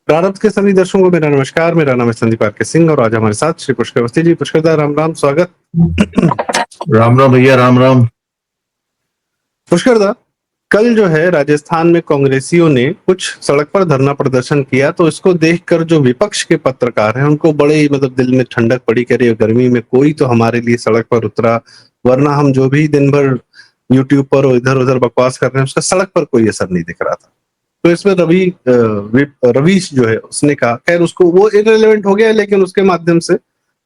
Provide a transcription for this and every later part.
प्रारब्ध के सभी दर्शकों को मेरा नमस्कार। मेरा नाम है संदीप आर के सिंह और आज हमारे साथ श्री पुष्कर अवस्थी जी। पुष्कर दा, राम राम, स्वागत। राम राम भैया, राम राम। पुष्कर दा, कल जो है राजस्थान में कांग्रेसियों ने कुछ सड़क पर धरना प्रदर्शन किया, तो इसको देखकर जो विपक्ष के पत्रकार हैं उनको बड़े ही दिल में ठंडक पड़ी। कह रही गर्मी में कोई तो हमारे लिए सड़क पर उतरा, वरना हम जो भी दिन भर यूट्यूब पर और इधर उधर बकवास कर रहे हैं उसका सड़क पर कोई असर नहीं दिख रहा था। तो इसमें रवीश जो है उसने कहा, खैर उसको वो इररिलेवेंट हो गया, लेकिन उसके माध्यम से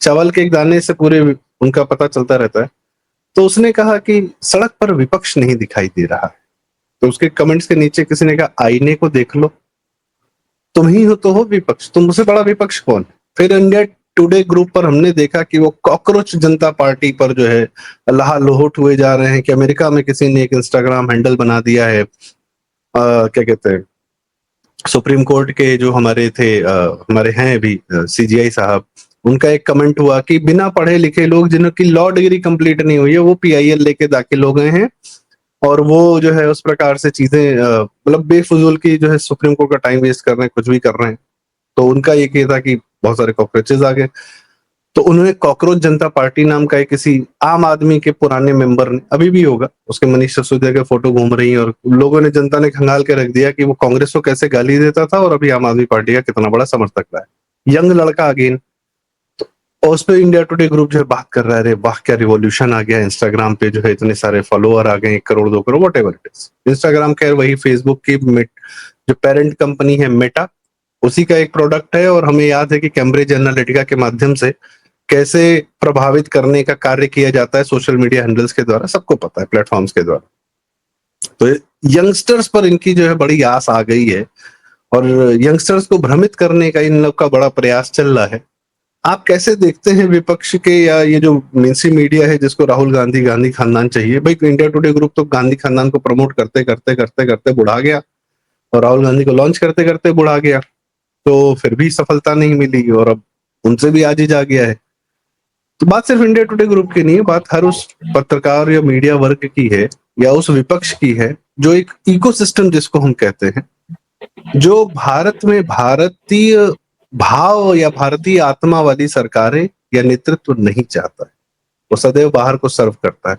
चावल के एक दाने से पूरे उनका पता चलता रहता है। तो उसने कहा कि सड़क पर विपक्ष नहीं दिखाई दे रहा है। तो उसके कमेंट्स के नीचे किसी ने कहा, आईने को देख लो, तुम ही हो तो हो विपक्ष, तुमसे बड़ा विपक्ष कौन है। फिर इंडिया टुडे ग्रुप पर हमने देखा कि वो कॉकरोच जनता पार्टी पर जो है लहालोहोट हुए जा रहे हैं कि अमेरिका में किसी ने एक इंस्टाग्राम हैंडल बना दिया है। क्या कहते हैं, सुप्रीम कोर्ट के जो हमारे थे हमारे हैं अभी सीजीआई साहब, उनका एक कमेंट हुआ कि बिना पढ़े लिखे लोग जिनकी लॉ डिग्री कंप्लीट नहीं हुई है वो पीआईएल लेके दाखिल हो गए हैं, और वो जो है उस प्रकार से चीजें बेफजूल की जो है सुप्रीम कोर्ट का टाइम वेस्ट कर रहे हैं, कुछ भी कर रहे हैं। तो उनका ये था कि बहुत सारे कॉकरोचेज आ गए। तो उन्होंने कॉकरोच जनता पार्टी नाम का एक किसी आम आदमी के पुराने मेंबर ने, अभी भी होगा, उसके मनीष सिसोदिया के फोटो घूम रही है और लोगों ने, जनता ने खंगाल के रख दिया कि वो कांग्रेस को कैसे गाली देता था और अभी आम आदमी पार्टी का कितना बड़ा समर्थक रहा है। यंग लड़का अगेन। और उस पर इंडिया टुडे ग्रुप जो है बात कर रहा है, अरे वाह क्या रिवॉल्यूशन आ गया इंस्टाग्राम पे, जो है इतने सारे फॉलोअर आ गए, 1 crore 2 crore what ever it is. Instagram खैर वही फेसबुक की जो पेरेंट कंपनी है मेटा, उसी का एक प्रोडक्ट है। और हमें याद है कि कैम्ब्रिज एनालिटिका के माध्यम से कैसे प्रभावित करने का कार्य किया जाता है सोशल मीडिया हैंडल्स के द्वारा, सबको पता है, प्लेटफॉर्म्स के द्वारा। तो यंगस्टर्स पर इनकी जो है बड़ी आस आ गई है और यंगस्टर्स को भ्रमित करने का इन लोग का बड़ा प्रयास चल रहा है। आप कैसे देखते हैं विपक्ष के, या ये जो मेनस्ट्रीम मीडिया है जिसको राहुल गांधी गांधी खानदान चाहिए, भाई इंडिया टुडे ग्रुप तो गांधी खानदान को प्रमोट करते करते करते करते बुढ़ा गया और राहुल गांधी को लॉन्च करते करते बुढ़ा गया, तो फिर भी सफलता नहीं मिली और अब उनसे भी आजीज आ गया है। तो बात सिर्फ इंडिया टुडे ग्रुप की नहीं है, बात हर उस पत्रकार या मीडिया वर्ग की है या उस विपक्ष की है जो एक इकोसिस्टम जिसको हम कहते हैं, जो भारत में भारतीय भाव या भारतीय आत्मा वाली सरकारें या नेतृत्व नहीं चाहता है, वो सदैव बाहर को सर्व करता है।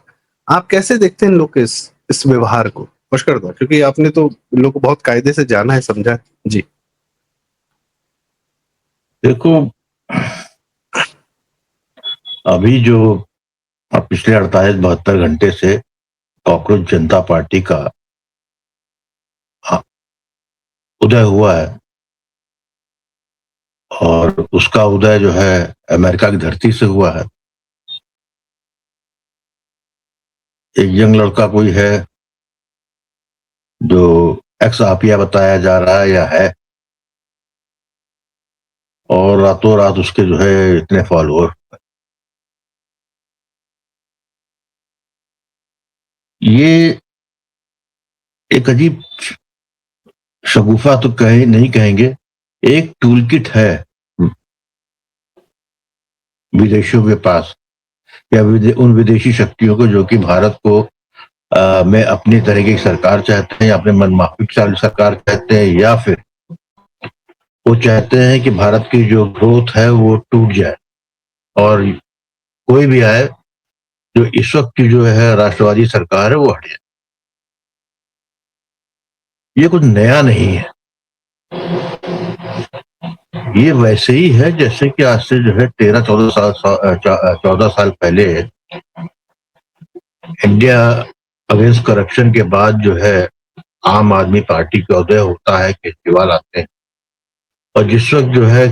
आप कैसे देखते हैं इन लोग के इस व्यवहार को? पुष्कर दो, क्योंकि आपने तो इन लोग को बहुत कायदे से जाना है, समझा है जी। देखो, अभी जो पिछले 48-72 घंटे से कॉकरोच जनता पार्टी का उदय हुआ है, और उसका उदय जो है अमेरिका की धरती से हुआ है। एक यंग लड़का कोई है जो एक्स आपिया बताया जा रहा है या है, और रातों रात उसके जो है इतने फॉलोअर। ये एक अजीब शगुफा तो नहीं कहेंगे, एक टूल किट है विदेशियों के पास, या उन विदेशी शक्तियों को जो कि भारत को में अपनी तरीके की सरकार चाहते हैं, या अपने मनमाफिक सरकार चाहते हैं, या फिर वो चाहते हैं कि भारत की जो ग्रोथ है वो टूट जाए और कोई भी आए जो इस वक्त की जो है राष्ट्रवादी सरकार है वो हट जाए। ये कुछ नया नहीं है, ये वैसे ही है जैसे कि आज से जो है 14 साल पहले इंडिया अगेंस्ट करप्शन के बाद जो है आम आदमी पार्टी का उदय होता है, केजरीवाल आते हैं, और जिस वक्त जो है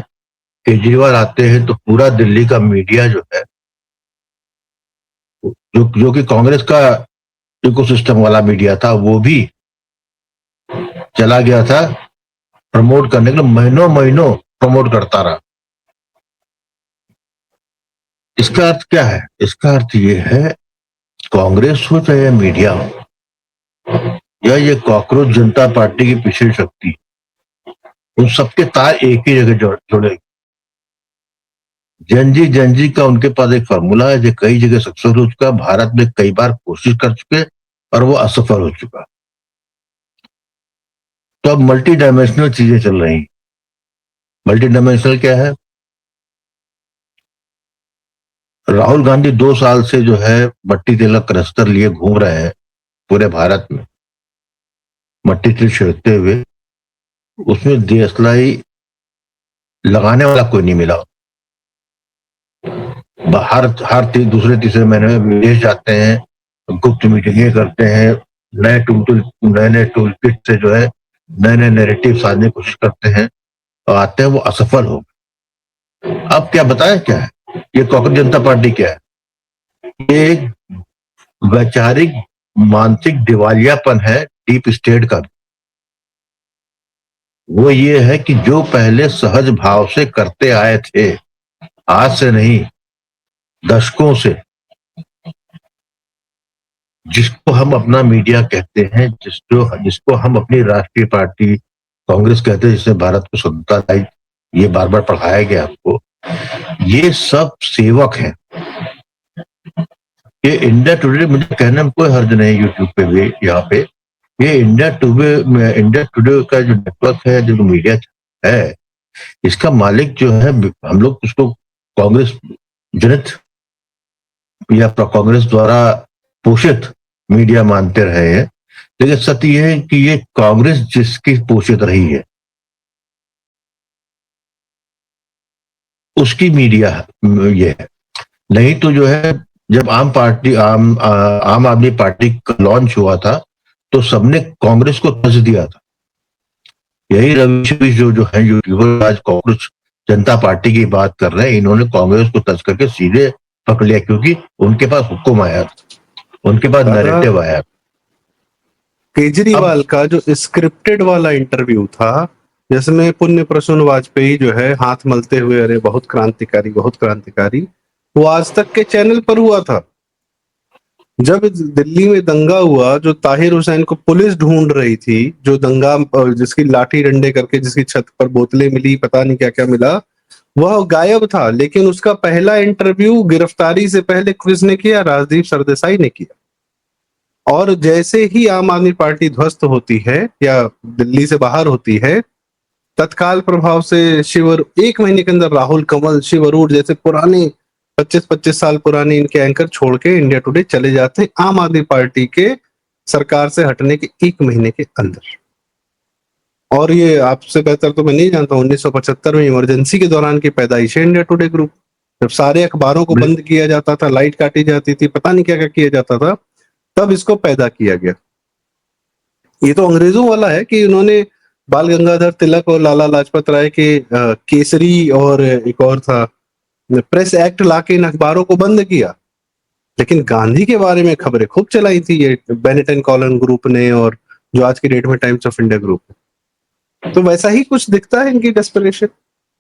केजरीवाल आते हैं तो पूरा दिल्ली का मीडिया जो है, जो कि कांग्रेस का इकोसिस्टम वाला मीडिया था, वो भी चला गया था प्रमोट करने के लिए, महीनों महीनों प्रमोट करता रहा। इसका अर्थ क्या है? इसका अर्थ ये है, कांग्रेस हो चाहे मीडिया हो या ये कॉकरोच जनता पार्टी की पिछड़ी शक्ति, उन सबके तार एक ही जगह जुड़े। जनजी का उनके पास एक फॉर्मूला है जो कई जगह सक्सेस हो चुका, भारत में कई बार कोशिश कर चुके और वो असफल हो चुका। तो अब मल्टी डायमेंशनल चीजें चल रही। मल्टी डायमेंशनल क्या है? राहुल गांधी 2 साल से जो है मट्टी तेल का क्रस्टर लिए घूम रहे हैं पूरे भारत में, मट्टी तेल छिड़कते हुए। उसमें देशलाई लगाने वाला कोई नहीं मिला। हर दूसरे तीसरे महीने में विदेश जाते हैं, गुप्त मीटिंगें करते हैं, नए नए टूल किट से जो है नए नए नैरेटिव साधने की कोशिश करते हैं और आते हैं, वो असफल हो गए। अब क्या बताएं क्या है ये कॉकरोच जनता पार्टी? क्या है ये? एक वैचारिक मानसिक दिवालियापन है डीप स्टेट का। वो ये है कि जो पहले सहज भाव से करते आए थे, आज से नहीं दशकों से, जिसको हम अपना मीडिया कहते हैं, जिसको हम अपनी राष्ट्रीय पार्टी कांग्रेस कहते हैं, जिसने भारत को स्वतंत्रता लाई, ये बार बार पढ़ाया गया आपको, ये सब सेवक हैं। ये इंडिया टुडे, मुझे कहने में कोई हर्ज नहीं यूट्यूब पे भी, यहाँ पे ये इंडिया टुडे का जो नेटवर्क है, जो मीडिया है, इसका मालिक जो है, हम लोग उसको कांग्रेस जनित या कांग्रेस द्वारा पोषित मीडिया मानते रहे हैं, लेकिन सत्य यह है कि ये कांग्रेस जिसकी पोषित रही है उसकी मीडिया ये है। नहीं तो जो है, जब आम आदमी पार्टी का लॉन्च हुआ था तो सबने कांग्रेस को तज दिया था। यही रवि जो है यूट्यूबर आज कांग्रेस जनता पार्टी की बात कर रहे हैं, इन्होंने कांग्रेस को तज करके सीधे पकड़ लिया, क्योंकि उनके पास हुक्म आया, उनके पास नैरेटिव आया। केजरीवाल का जो स्क्रिप्टेड वाला इंटरव्यू था, जिसमें पुण्य प्रसून वाजपेयी जो है हाथ मलते हुए अरे बहुत क्रांतिकारी बहुत क्रांतिकारी, वो आज तक के चैनल पर हुआ था। जब दिल्ली में दंगा हुआ, जो ताहिर हुसैन को पुलिस ढूंढ रही थी, जो दंगा जिसकी लाठी डंडे करके जिसकी छत पर बोतलें मिली, पता नहीं क्या क्या मिला, वह गायब था। लेकिन उसका पहला इंटरव्यू गिरफ्तारी से पहले किसने किया? राजदीप सरदेसाई ने किया। और जैसे ही आम आदमी पार्टी ध्वस्त होती है या दिल्ली से बाहर होती है, तत्काल प्रभाव से एक महीने के अंदर राहुल, कमल, शिव अरूर जैसे पुराने 25-25 साल पुराने इनके एंकर छोड़ के इंडिया टुडे चले जाते हैं आम आदमी पार्टी के सरकार से हटने के 1 महीने के अंदर। और ये आपसे बेहतर तो मैं नहीं जानता, 1975 में इमरजेंसी के दौरान की पैदाइश है इंडिया टुडे ग्रुप। जब सारे अखबारों को बंद किया जाता था, लाइट काटी जाती थी, पता नहीं क्या क्या किया जाता था, तब इसको पैदा किया गया। ये तो अंग्रेजों वाला है कि उन्होंने बाल गंगाधर तिलक और लाला लाजपत राय के केसरी और एक और था प्रेस एक्ट लाके इन अखबारों को बंद किया। लेकिन गांधी के बारे में खबरें खूब चलाई थी ये बेनेट एंड कॉलन ग्रुप ने, और जो आज की डेट में टाइम्स ऑफ इंडिया ग्रुप है। तो वैसा ही कुछ दिखता है इनकी डेस्परेशन,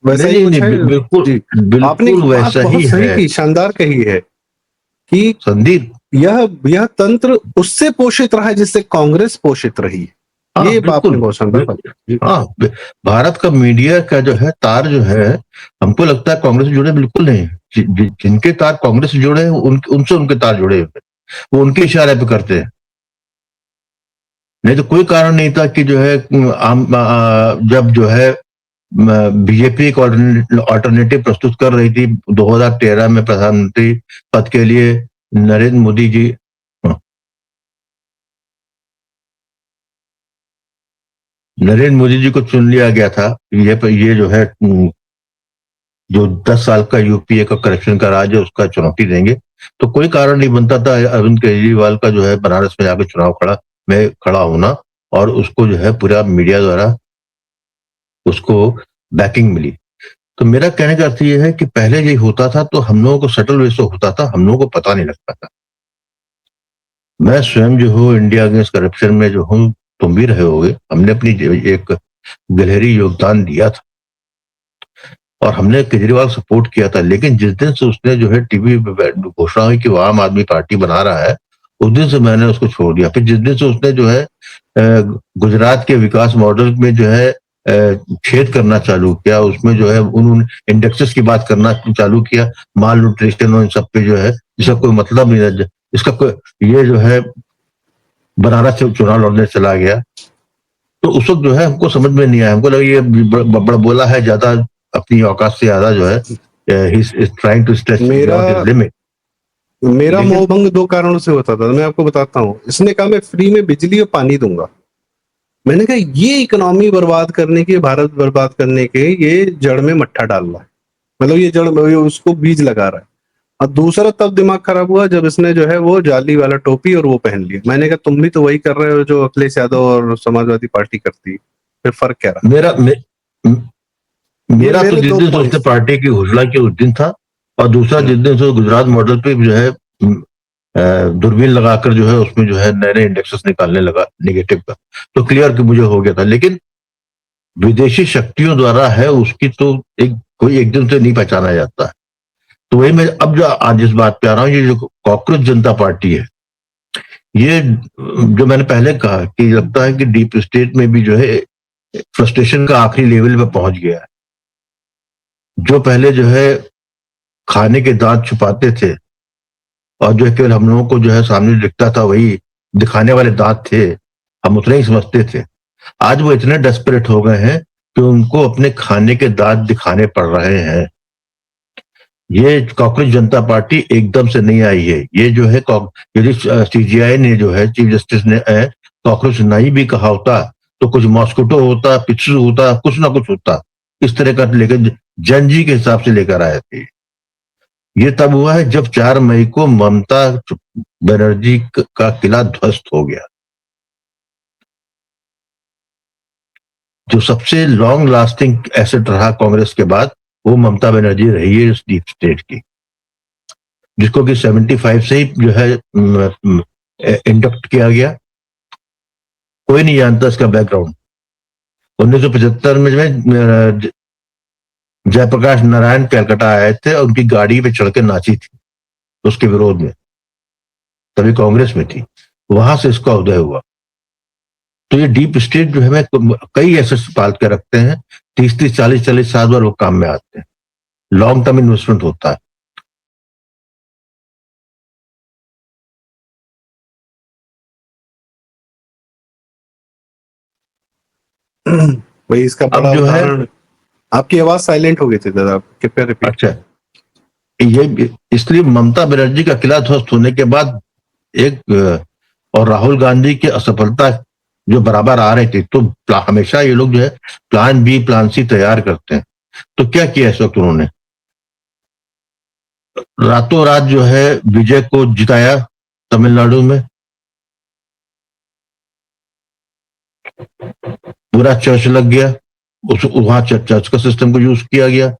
वैसा ही कुछ है। बिल्कुल आपने वैसा ही सही की, शानदार कही है कि संदीप, यह तंत्र उससे पोषित रहा है जिससे कांग्रेस पोषित रही। ये बात में बहुत शानदार। हाँ, भारत का मीडिया का जो है तार जो है, हमको लगता है कांग्रेस से जुड़े बिल्कुल नहीं। जिनके तार कांग्रेस से जुड़े हैं उनसे उनके तार जुड़े हुए, वो उनके इशारे पे करते हैं। नहीं तो कोई कारण नहीं था कि जो है जब जो है बीजेपी एक ऑल्टरनेटिव प्रस्तुत कर रही थी 2013 में प्रधानमंत्री पद के लिए, नरेंद्र मोदी जी, नरेंद्र मोदी जी को चुन लिया गया था। ये जो है जो 10 साल का यूपीए का करप्शन का राज है उसका चुनौती देंगे, तो कोई कारण नहीं बनता था अरविंद केजरीवाल का जो है बनारस में जाकर चुनाव खड़ा होना, और उसको जो है पूरा मीडिया द्वारा उसको बैकिंग मिली। तो मेरा कहने का अर्थ ये है कि पहले ये होता था तो हम लोगों को सटल वे से होता था, हम लोगों को पता नहीं लगता था। मैं स्वयं जो हूँ इंडिया अगेंस्ट करप्शन में जो हूँ, तुम भी रहे होगे, हमने अपनी एक गहरी योगदान दिया था और हमने केजरीवाल सपोर्ट किया था। लेकिन जिस दिन से उसने जो है टीवी पे घोषणा हुई कि वो आम आदमी पार्टी बना रहा है, उस दिन से मैंने उसको छोड़ दिया। फिर जिस दिन से उसने जो है गुजरात के विकास मॉडल में जो है छेद करना चालू किया, उसमें जो है उन इंडेक्सेस की बात करना चालू किया, माल न्यूट्रिशन और इन सब पे जो है इसका कोई मतलब नहीं है, इसका कोई, ये जो है बनारस से चुनाव लड़ने चला गया। तो उस वक्त जो है हमको समझ में नहीं आया, हमको लगा ये बड़ा बोला है, ज्यादा अपनी औकात से ज्यादा जो है he is trying to stretch मेरा बियॉन्ड हिज लिमिट। मेरा लेकिन मोहभंग 2 कारणों से होता था, मैं आपको बताता हूँ। इसने कहा मैं फ्री में बिजली और पानी दूँगा। मैंने कहा ये इकोनॉमी बर्बाद करने की, भारत बर्बाद करने के ये जड़ में मट्ठा डाल रहा है। मतलब ये जड़ में ये उसको बीज लगा रहा है। और दूसरा तब दिमाग खराब हुआ जब इसने जो है वो जाली वाला टोपी और वो पहन लिया। मैंने कहा तुम भी तो वही कर रहे हो जो अखिलेश यादव और समाजवादी पार्टी करती है, फिर फर्क क्या रहा? मेरा मे, ये मेरा तो मेरे जिस 2 दिन से उसने पॉइंट्स थे। पार्टी की घोषणा की उस दिन था, और दूसरा जिस दिन से गुजरात मॉडल पे जो है दूरबीन लगाकर जो है उसमें जो है नए नए इंडेक्सेस निकालने लगा नेगेटिव का, तो क्लियर कि मुझे हो गया था। लेकिन विदेशी शक्तियों द्वारा है उसकी तो एक कोई एक दिन से नहीं पहचाना जाता है। तो वही मैं अब जो आज इस बात पे आ रहा हूँ, ये जो कॉकरोच जनता पार्टी है, ये जो मैंने पहले कहा कि लगता है कि डीप स्टेट में भी जो है फ्रस्ट्रेशन का आखिरी लेवल पे पहुंच गया है। जो पहले जो है खाने के दांत छुपाते थे और जो है केवल हम लोगों को जो है सामने दिखता था वही दिखाने वाले दांत थे, हम उतने ही समझते थे। आज वो इतने डेस्परेट हो गए हैं कि उनको अपने खाने के दांत दिखाने पड़ रहे हैं। ये कॉकरोच जनता पार्टी एकदम से नहीं आई है। ये जो है यदि सीजीआई ने जो है चीफ जस्टिस ने कॉकरोच नहीं भी कहा होता तो कुछ मॉस्किटो होता, पिच्चू होता, कुछ ना कुछ होता, इस तरह का लेकर जंजी के हिसाब से लेकर आए थे। ये तब हुआ है जब 4 मई को ममता बनर्जी का किला ध्वस्त हो गया। जो सबसे लॉन्ग लास्टिंग एसेट रहा कांग्रेस के बाद वो ममता बनर्जी रही है इस डीप स्टेट की, जिसको कि 75 से ही जो है इंडक्ट किया गया। कोई नहीं जानता इसका बैकग्राउंड। 1975 में जो है जयप्रकाश नारायण कलकत्ता आए थे और उनकी गाड़ी पे चढ़ के नाची थी उसके विरोध में, तभी कांग्रेस में थी, वहां से इसका उदय हुआ। तो ये डीप स्टेट जो है कई एसेट्स पाल के रखते हैं, 30-30, 40-40 साल बाद वो काम में आते हैं। लॉन्ग टर्म इन्वेस्टमेंट होता है। वही इसका अब बड़ा जो है उदाहरण। आपकी आवाज साइलेंट हो गई थी दादा, कृपया रिपीट अच्छा, करें। ये इसलिए ममता बनर्जी का किला ध्वस्त होने के बाद एक और राहुल गांधी की असफलता जो बराबर आ रही थी, तो हमेशा ये लोग जो है प्लान बी प्लान सी तैयार करते हैं। तो क्या किया इस वक्त उन्होंने? रातों रात जो है विजय को जिताया तमिलनाडु में, पूरा चर्च लग गया, उस वहां चर्च का सिस्टम को यूज किया गया,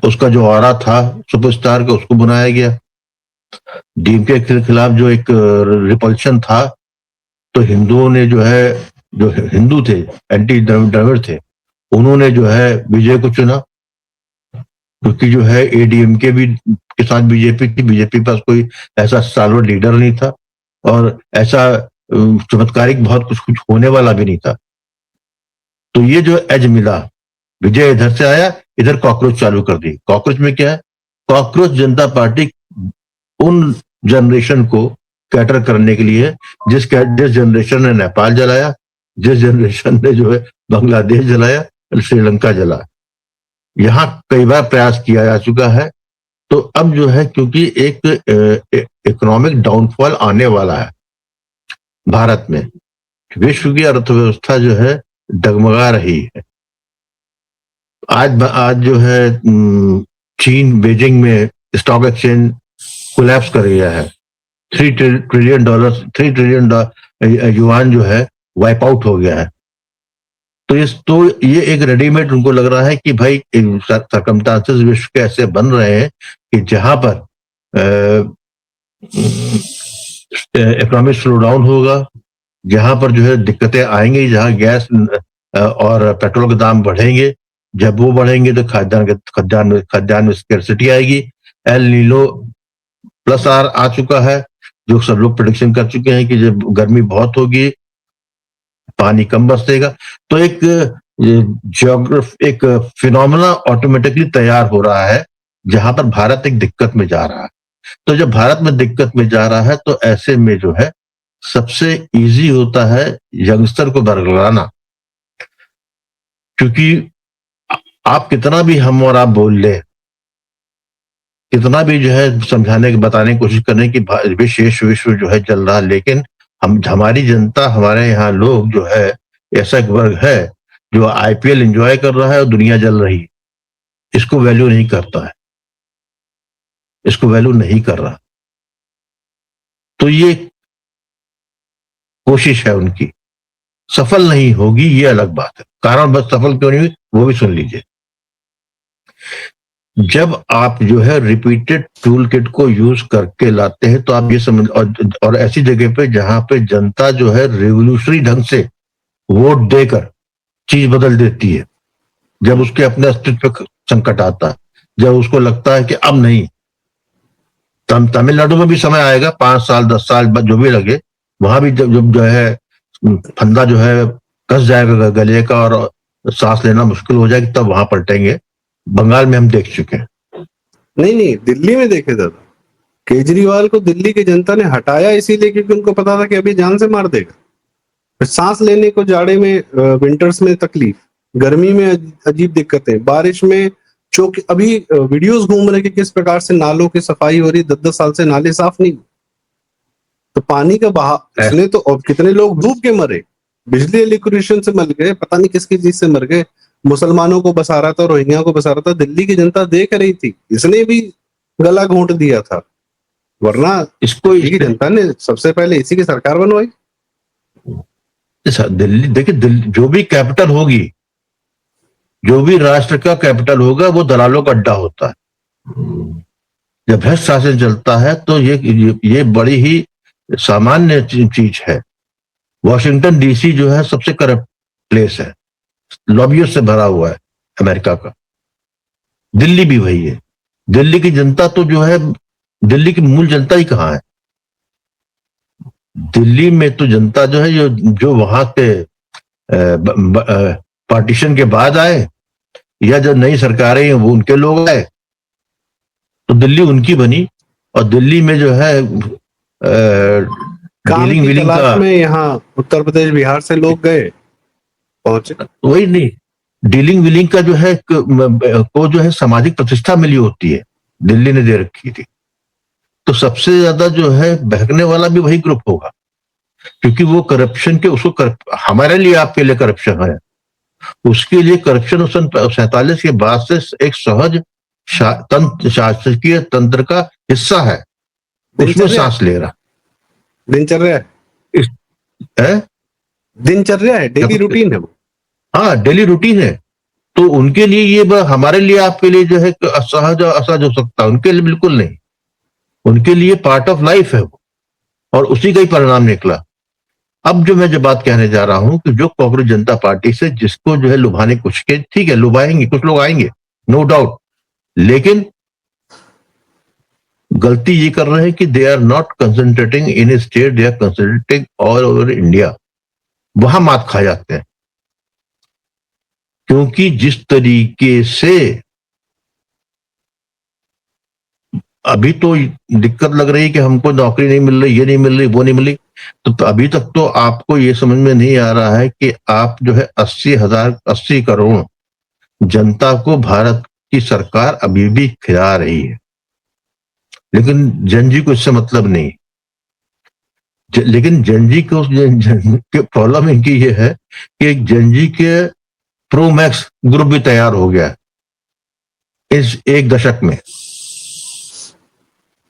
उसका जो ऑरा था सुपरस्टार का उसको बनाया गया। डीएमके के खिलाफ जो एक रिपल्शन था, तो हिंदुओं ने जो है, जो हिंदू थे, एंटी द्रविड़ थे, उन्होंने जो है विजय को चुना, क्योंकि जो है एडीएमके भी के साथ बीजेपी थी, बीजेपी के पास कोई ऐसा सालवर लीडर नहीं था और ऐसा चमत्कारिक बहुत कुछ होने वाला भी नहीं था। तो ये जो एज मिला, विजय इधर से आया, इधर कॉकरोच चालू कर दी। कॉकरोच में क्या है? कॉकरोच जनता पार्टी उन जनरेशन को कैटर करने के लिए जिस जनरेशन ने नेपाल जलाया, जिस जनरेशन ने जो है बांग्लादेश जलाया, श्रीलंका जला, यहां कई बार प्रयास किया जा चुका है। तो अब जो है क्योंकि एक इकोनॉमिक डाउनफॉल आने वाला है भारत में, विश्व की अर्थव्यवस्था जो है डगमगा रही है। आज जो है चीन बीजिंग में स्टॉक एक्सचेंज कोलैप्स कर गया है। $3 ट्रिलियन युआन जो है वाइप आउट हो गया है। तो ये एक रेडीमेड उनको लग रहा है कि भाई सरकमस्टांसेस विश्व के ऐसे बन रहे हैं कि जहां पर इकोनॉमिक स्लो डाउन होगा, जहां पर जो है दिक्कतें आएंगी, जहां गैस और पेट्रोल के दाम बढ़ेंगे, जब वो बढ़ेंगे तो खाद्यान्न में स्कैर्सिटी आएगी। एल नीलो प्लस आर आ चुका है, जो सब लोग प्रेडिक्शन कर चुके हैं कि जब गर्मी बहुत होगी पानी कम बरसेगा। तो एक फिनोमेना ऑटोमेटिकली तैयार हो रहा है, जहां पर भारत एक दिक्कत में जा रहा है। तो जब भारत में दिक्कत में जा रहा है तो ऐसे में जो है सबसे इजी होता है यंगस्टर को बरगलाना, क्योंकि आप कितना भी हम और आप बोल ले, कितना भी जो है समझाने की बताने की कोशिश करने की विशेष विश्व जो है चल रहा, लेकिन हमारी जनता, हमारे यहाँ लोग जो है, ऐसा एक वर्ग है जो आईपीएल एंजॉय कर रहा है और दुनिया जल रही है, इसको वैल्यू नहीं करता है, इसको वैल्यू नहीं कर रहा। तो ये कोशिश है उनकी, सफल नहीं होगी ये अलग बात है। कारण बस सफल क्यों नहीं हुई वो भी सुन लीजिए। जब आप जो है रिपीटेड टूल किट को यूज करके लाते हैं तो आप ये समझ, और ऐसी जगह पे जहां पे जनता जो है रेवोल्यूशनरी ढंग से वोट देकर चीज बदल देती है, जब उसके अपने अस्तित्व पे संकट आता है, जब उसको लगता है कि अब नहीं, तमिलनाडु में भी समय आएगा, 5 साल 10 साल जो भी लगे, वहां भी जब जो है फंदा जो है कस जाएगा गले का और सांस लेना मुश्किल हो जाएगी, तब वहां पलटेंगे। बंगाल में हम देख चुके हैं। नहीं, दिल्ली में देखे दादा, केजरीवाल को दिल्ली की जनता ने हटाया इसीलिए क्योंकि उनको पता था कि अभी जान से मार देगा। फिर सांस लेने को जाड़े में, विंटर्स में तकलीफ, गर्मी में अजीब दिक्कतें, बारिश में चौक। अभी वीडियोस घूम रहे कि किस प्रकार से नालों की सफाई हो रही, 10-10 साल से नाले साफ नहीं। तो पानी का बहाव इसने तो, और कितने लोग डूब के मरे, बिजली इलेक्ट्रिशियन से मर गए, पता नहीं किसकी चीज से मर गए, मुसलमानों को बसा रहा था, रोहिंग्या को बसा रहा था, दिल्ली की जनता देख रही थी, इसने भी गला घोंट दिया था। वरना इसको दिल्ली की जनता ने सबसे पहले इसी की सरकार बनवाई। दिल्ली देखिए, दिल्ली जो भी कैपिटल होगी, जो भी राष्ट्र का कैपिटल होगा, वो दलालों का अड्डा होता है। जब भ्रष्ट शासन चलता है तो ये बड़ी ही सामान्य चीज है। वॉशिंगटन डीसी जो है सबसे करप्ट प्लेस है, लॉबियों से भरा हुआ है अमेरिका का। दिल्ली भी वही है। दिल्ली की जनता तो जो है, दिल्ली की मूल जनता ही कहाँ है? दिल्ली में तो जनता जो है, जो वहां के पार्टीशन के बाद आए या जो नई सरकारें हैं वो उनके लोग आए, तो दिल्ली उनकी बनी। और दिल्ली में जो है काम डीलिंग की विलिंग तलाश का, में यहाँ उत्तर प्रदेश बिहार से लोग गए, पहुंचे। वही नहीं, डीलिंग विलिंग का जो है को जो है सामाजिक प्रतिष्ठा मिली होती है, दिल्ली ने दे रखी थी। तो सबसे ज्यादा जो है बहकने वाला भी वही ग्रुप होगा, क्योंकि वो करप्शन के उसको हमारे लिए आपके लिए करप्शन है, उसके लिए करप्शन 47 के बाद से एक सहज शासकीय तंत्र का हिस्सा है, उसमें सांस ले रहा। दिनचर्या है, दिनचर्या है, डेली रूटीन है वो। हाँ, डेली रूटीन है। तो उनके लिए ये हमारे लिए आपके लिए जो है असहज असहज हो सकता है, उनके लिए बिल्कुल नहीं। उनके लिए पार्ट ऑफ लाइफ है वो, और उसी का ही परिणाम निकला। अब जो मैं बात कहने जा रहा हूं कि जो कांग्रेस जनता पार्टी से जिसको जो है लुभाने कुछ के, ठीक है लुभाएंगे, कुछ लोग आएंगे, नो डाउट, लेकिन गलती ये कर रहे हैं कि they are not concentrating in a state, they are concentrating all over India. वहां मात खा जाते हैं, क्योंकि जिस तरीके से अभी तो दिक्कत लग रही है कि हमको नौकरी नहीं मिल रही, ये नहीं मिल रही, वो नहीं मिल रही, तो अभी तक तो आपको ये समझ में नहीं आ रहा है कि आप जो है 80 करोड़ जनता को भारत की सरकार अभी भी खिला रही है, लेकिन जनजी को इससे मतलब नहीं। लेकिन जनजी को प्रॉब्लम इनकी ये है कि जनजी के प्रो मैक्स ग्रुप भी तैयार हो गया है इस 1 दशक में।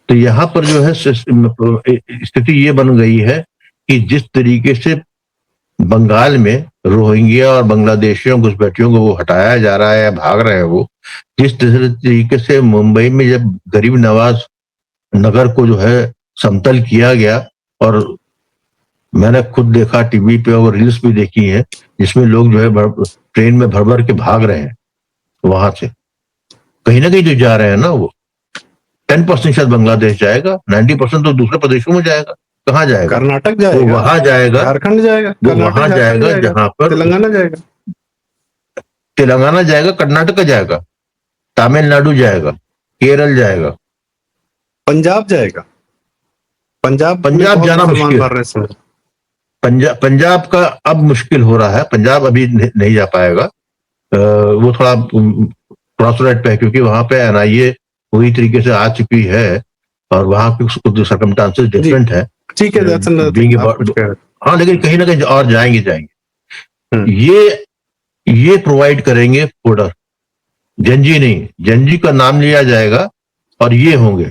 तो यहां पर जो है स्थिति ये बन गई है कि जिस तरीके से बंगाल में रोहिंग्या और बांग्लादेशियों घुसपैठियों को वो हटाया जा रहा है, भाग रहे हैं वो, जिस तरीके से मुंबई में जब गरीब नवाज नगर को जो है समतल किया गया, और मैंने खुद देखा टीवी पे और रील्स भी देखी है, जिसमें लोग जो है ट्रेन में भर भर के भाग रहे हैं वहां से, कहीं ना कहीं जो जा रहे हैं ना, वो 10% शायद बांग्लादेश जाएगा, 90% तो दूसरे प्रदेशों में जाएगा। कहाँ जाएगा? कर्नाटक जाएगा, वो वहां जाएगा, झारखंड जाएगा, वहां जाएगा जहां पर तेलंगाना जाएगा, तेलंगाना जाएगा, कर्नाटक जाएगा, तमिलनाडु जाएगा, केरल जाएगा, पंजाब जाएगा। पंजाब जाना मुश्किल, भर रहे हैं। पंजाब का अब मुश्किल हो रहा है, पंजाब अभी नहीं जा पाएगा। वो थोड़ा क्रॉसरोड पे है, क्योंकि वहां पे एनआईए पूरी तरीके से आ चुकी है और वहां पे कुछ सर्कमस्टांसेस जी डिफरेंट है। ठीक है, that's another बीइंग thing, आप कुछ कह रहे हाँ, लेकिन कहीं ना कहीं और जाएंगे। हम्म। ये प्रोवाइड करेंगे फोल्डर, जनजी नहीं, जनजी का नाम लिया जाएगा और ये होंगे।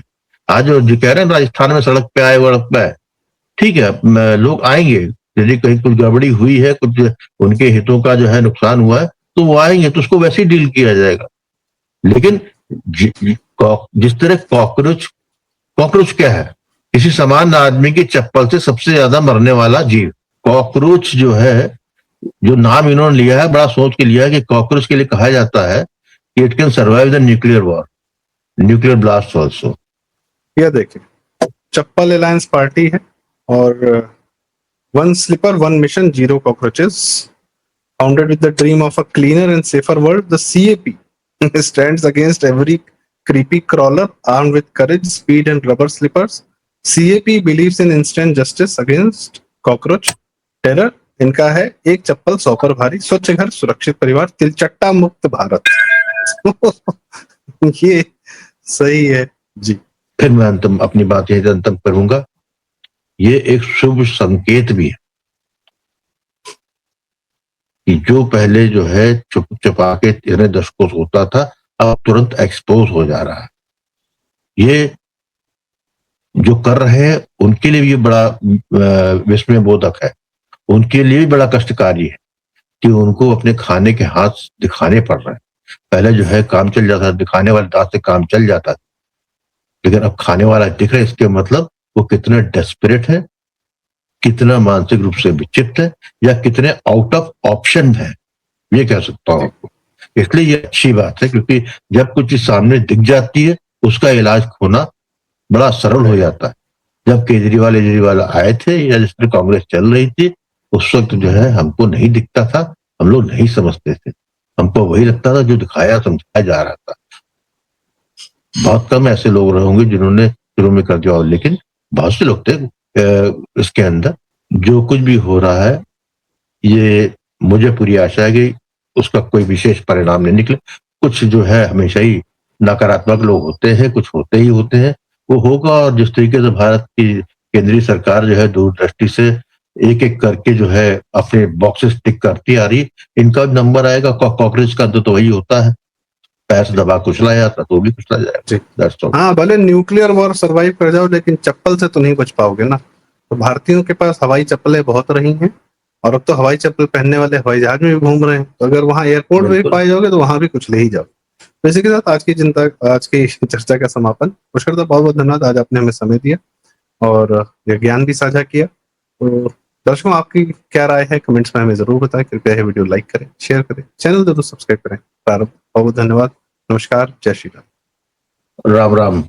आज जो कह रहे हैं राजस्थान में सड़क पे आए वड़क पे आए, ठीक है, लोग आएंगे, यदि कहीं कुछ गड़बड़ी हुई है, कुछ उनके हितों का जो है नुकसान हुआ है, तो वो आएंगे, तो उसको वैसे ही डील किया जाएगा। लेकिन जिस तरह कॉकरोच क्या है, किसी सामान्य आदमी की चप्पल से सबसे ज्यादा मरने वाला जीव कॉकरोच जो है, जो नाम इन्होंने लिया है बड़ा सोच के लिया है कि कॉकरोच के लिए कहा जाता है कि it can survive the nuclear war, nuclear blast also. यह देखिए, चप्पल अलायंस पार्टी है और one slipper one mission zero cockroaches, founded with the dream of a cleaner and safer world, the CAP stands against every creepy crawler armed with courage, speed and rubber slippers. CAP believes in instant justice against cockroach terror. इनका है एक चप्पल 100 पर भारी, स्वच्छ घर सुरक्षित परिवार, तिलचट्टा मुक्त भारत। ये सही है जी। फिर मैं अपनी बात यही अंतम करूंगा, ये एक शुभ संकेत भी है कि जो पहले जो है चुप चुपा के 13 दशकों से होता था, अब तुरंत एक्सपोज हो जा रहा है। ये जो कर रहे हैं उनके लिए भी बड़ा विस्मय बोधक है, उनके लिए भी बड़ा कष्टकारी है कि उनको अपने खाने के हाथ दिखाने पड़ रहे हैं। पहले जो है काम चल जाता था, दिखाने वाले दांत से काम चल जाता था, लेकिन अब खाने वाला दिख रहा है। इसके मतलब वो कितने डेस्परेट है, कितना मानसिक रूप से विक्षिप्त है, या कितने आउट ऑफ ऑप्शन है, ये कह सकता हूं आपको। इसलिए ये अच्छी बात है, क्योंकि जब कुछ चीज सामने दिख जाती है उसका इलाज होना बड़ा सरल हो जाता है। जब केजरीवाल आए थे या जिसमें कांग्रेस चल रही थी, उस वक्त जो है हमको नहीं दिखता था, हम लोग नहीं समझते थे, हमको वही लगता था जो दिखाया समझाया जा रहा था। बहुत कम ऐसे लोग होंगे जिन्होंने शुरू में कर दिया, लेकिन बहुत से लोग थे इसके अंदर। जो कुछ भी हो रहा है, ये मुझे पूरी आशा है कि उसका कोई विशेष परिणाम नहीं निकले। कुछ जो है हमेशा ही नकारात्मक लोग होते हैं, कुछ होते ही होते हैं, वो होगा। और जिस तरीके से भारत की केंद्रीय सरकार जो है दूरदृष्टि से एक एक करके जो है अपने बॉक्सेस टिक करती आ रही, इनका नंबर आएगा। कॉकरोच का तो वही होता है, पैर दबा कुचला जाता तो भी कुचला जाएगा। हाँ, भले न्यूक्लियर वॉर सरवाइव कर जाओ, लेकिन चप्पल से तो नहीं बच पाओगे ना। तो भारतीयों के पास हवाई चप्पलें बहुत रही हैं, और अब तो हवाई चप्पल पहनने वाले हवाई जहाज में भी घूम रहे हैं। तो अगर वहां एयरपोर्ट में भी पाए जाओगे तो वहां भी कुछ ले ही जाओ। तो इसी के साथ आज की चर्चा का समापन। पुष्कर दा, बहुत बहुत धन्यवाद, आज आपने हमें समय दिया और ये ज्ञान भी साझा किया। तो दर्शकों, आपकी क्या राय है कमेंट्स में हमें जरूर बताएं। कृपया ये वीडियो लाइक करें, शेयर करें, चैनल जरूर सब्सक्राइब करें। प्रारंभ, बहुत बहुत धन्यवाद, नमस्कार, जय श्री राम। राम राम।